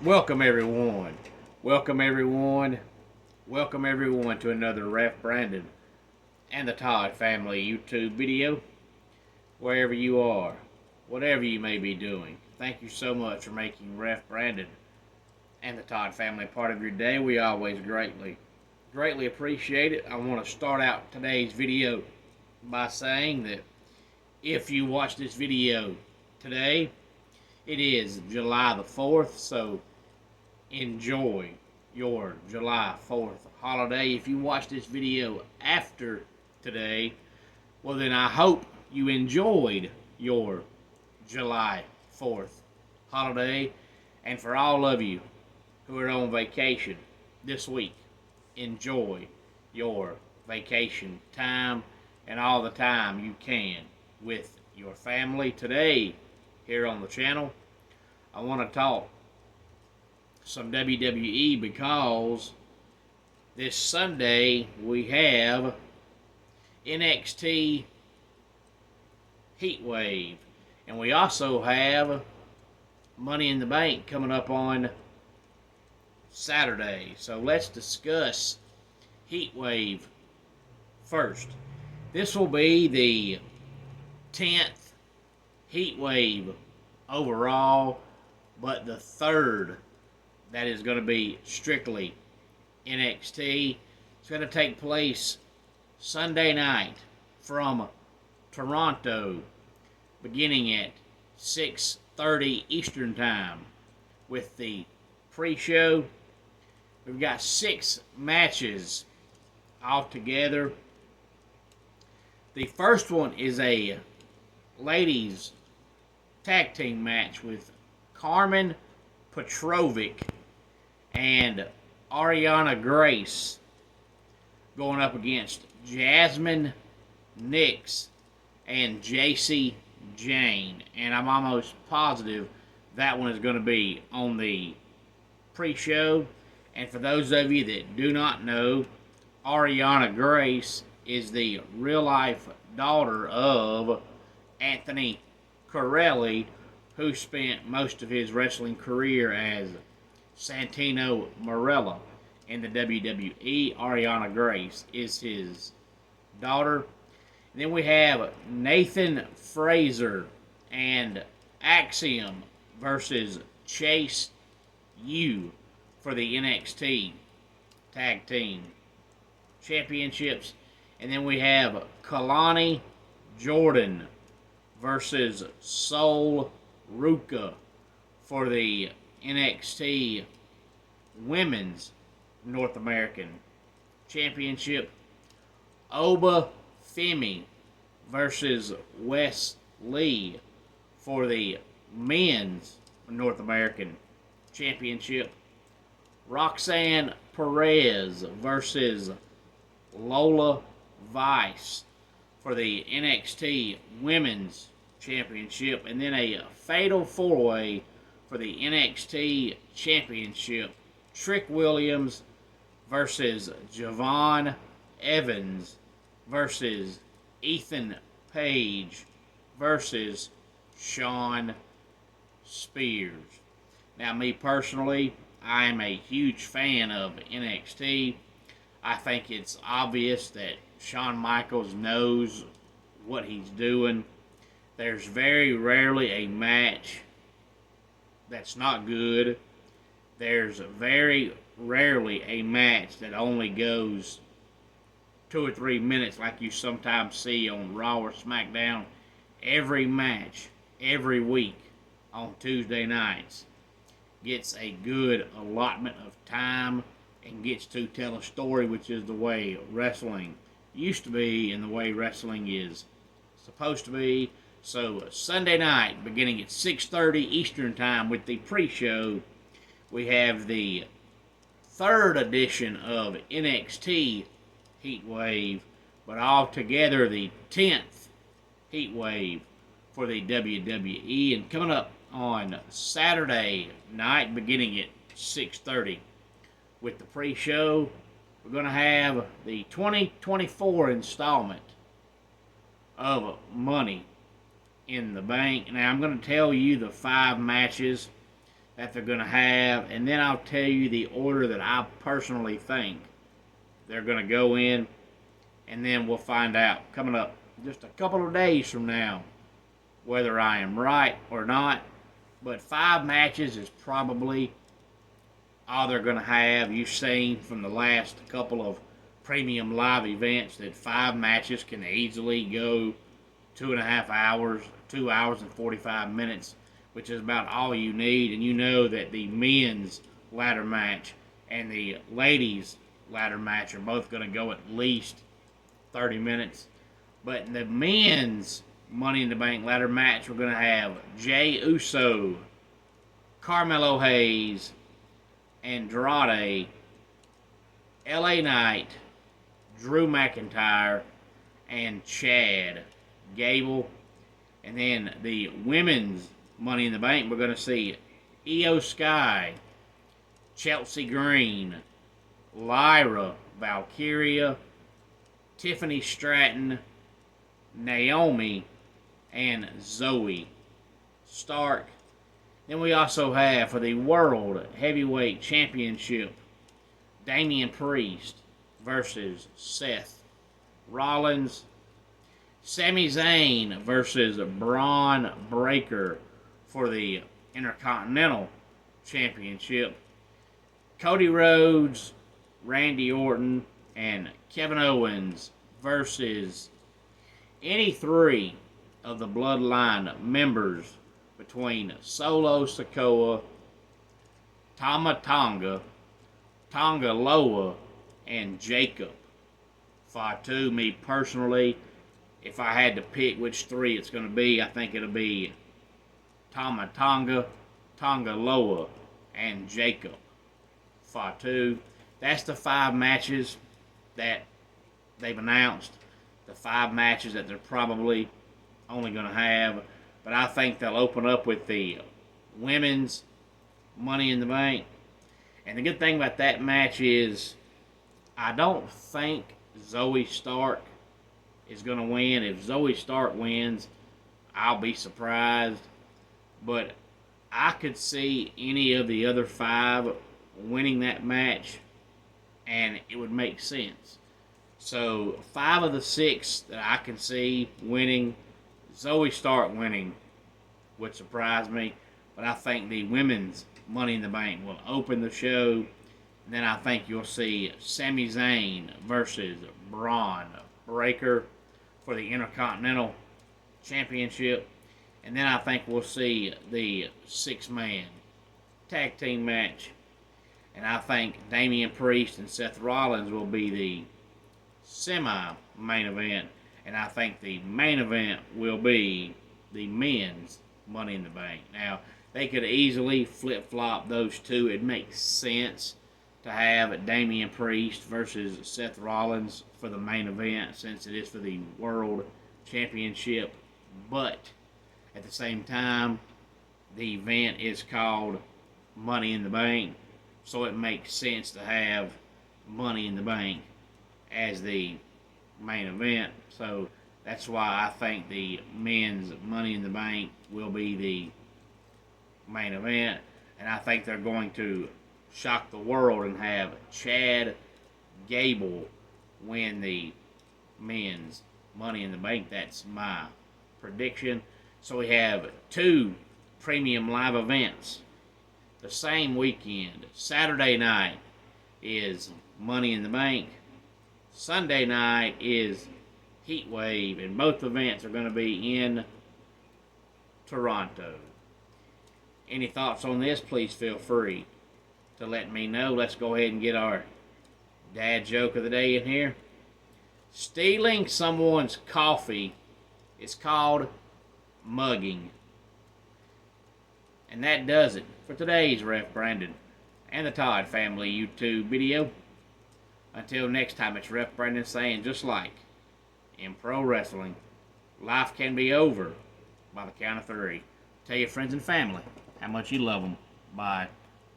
Welcome everyone. Welcome everyone. Welcome everyone to another Ref Brandon and the Todd family YouTube video. Wherever you are, whatever you may be doing, thank you so much for making Ref Brandon and the Todd family part of your day. We always greatly appreciate it. I want to start out today's video by saying that if you watch this video today, it is July the 4th, so enjoy your July 4th holiday. If you watch this video after today, well then I hope you enjoyed your July 4th holiday. And for all of you who are on vacation this week, enjoy your vacation time and all the time you can with your family. Today, here on the channel, I want to talk some WWE because this Sunday we have NXT Heatwave, and we also have Money in the Bank coming up on Saturday. So let's discuss Heatwave first. This will be the 10th Heatwave overall, but the third that is going to be strictly NXT. It's going to take place Sunday night from Toronto, beginning at 6:30 Eastern Time. With the pre-show, we've got 6 matches altogether. The first one is a ladies tag team match with Carmen Petrovic and Ariana Grace going up against Jasmine Nix and JC Jane. And I'm almost positive that one is going to be on the pre-show. And for those of you that do not know, Ariana Grace is the real-life daughter of Anthony Corelli, who spent most of his wrestling career as Santino Marella in the WWE. Ariana Grace is his daughter. And then we have Nathan Frazer and Axiom versus Chase U for the NXT Tag Team Championships. And then we have Kalani Jordan versus Sol Ruka for the NXT Women's North American Championship. Oba Femi versus Wes Lee for the Men's North American Championship. Roxanne Perez versus Lola Vice for the NXT Women's Championship. And then a fatal 4-way for the NXT Championship. Trick Williams versus Javon Evans versus Ethan Page versus Shawn Spears. Now, me personally, I am a huge fan of NXT. I think it's obvious that Shawn Michaels knows what he's doing. There's very rarely a match that's not good. There's very rarely a match that only goes 2 or 3 minutes like you sometimes see on Raw or SmackDown. Every match, every week on Tuesday nights gets a good allotment of time and gets to tell a story, which is the way wrestling used to be and the way wrestling is supposed to be. So Sunday night, beginning at 6:30 Eastern Time with the pre-show, we have the 3rd edition of NXT Heatwave, but altogether the 10th Heatwave for the WWE. And coming up on Saturday night, beginning at 6:30 with the pre-show, we're going to have the 2024 installment of Money in the Bank. Now, I'm going to tell you the 5 matches that they're going to have, and then I'll tell you the order that I personally think they're going to go in, and then we'll find out coming up just a couple of days from now whether I am right or not. But 5 matches is probably all they're going to have. You've seen from the last couple of premium live events that 5 matches can easily go 2.5 hours, 2 hours and 45 minutes, which is about all you need. And you know that the men's ladder match and the ladies' ladder match are both going to go at least 30 minutes. But in the men's Money in the Bank ladder match, we're going to have Jey Uso, Carmelo Hayes, Andrade, LA Knight, Drew McIntyre, and Chad Gable. And then the women's Money in the Bank, we're going to see Io Sky, Chelsea Green, Lyra Valkyria, Tiffany Stratton, Naomi, and Zoe Stark. Then we also have for the World Heavyweight Championship, Damian Priest versus Seth Rollins. Sami Zayn versus Braun Breaker for the Intercontinental Championship. Cody Rhodes, Randy Orton, and Kevin Owens versus any 3 of the Bloodline members between Solo Sikoa, Tama Tonga, Tonga Loa, and Jacob Fatu. Me personally, if I had to pick which 3 it's going to be, I think it'll be Tama Tonga, Tonga Loa, and Jacob Fatu. That's the 5 matches that they've announced. The 5 matches that they're probably only going to have. But I think they'll open up with the women's Money in the Bank. And the good thing about that match is I don't think Zoe Stark is going to win. If Zoe Stark wins, I'll be surprised. But I could see any of the other 5 winning that match, and it would make sense. So 5 of the 6 that I can see winning, Zoe Stark winning would surprise me. But I think the women's Money in the Bank will open the show. And then I think you'll see Sami Zayn versus Braun Breaker for the Intercontinental Championship. And then I think we'll see the 6-man tag team match. And I think Damian Priest and Seth Rollins will be the semi-main event. And I think the main event will be the men's Money in the Bank. Now, they could easily flip-flop those 2. It makes sense to have Damian Priest versus Seth Rollins for the main event since it is for the World Championship. But at the same time, the event is called Money in the Bank, so it makes sense to have Money in the Bank as the main event. So that's why I think the men's Money in the Bank will be the main event. And I think they're going to shock the world and have Chad Gable win the men's Money in the Bank. That's my prediction. So we have 2 premium live events the same weekend. Saturday night is Money in the Bank. Sunday night is Heat Wave, and both events are going to be in Toronto. Any thoughts on this, please feel free to let me know. Let's go ahead and get our dad joke of the day in here. Stealing someone's coffee is called mugging. And that does it for today's Ref Brandon and the Todd Family YouTube video. Until next time, it's Ref Brandon saying, just like in pro wrestling, life can be over by the count of 3. Tell your friends and family how much you love them. Bye.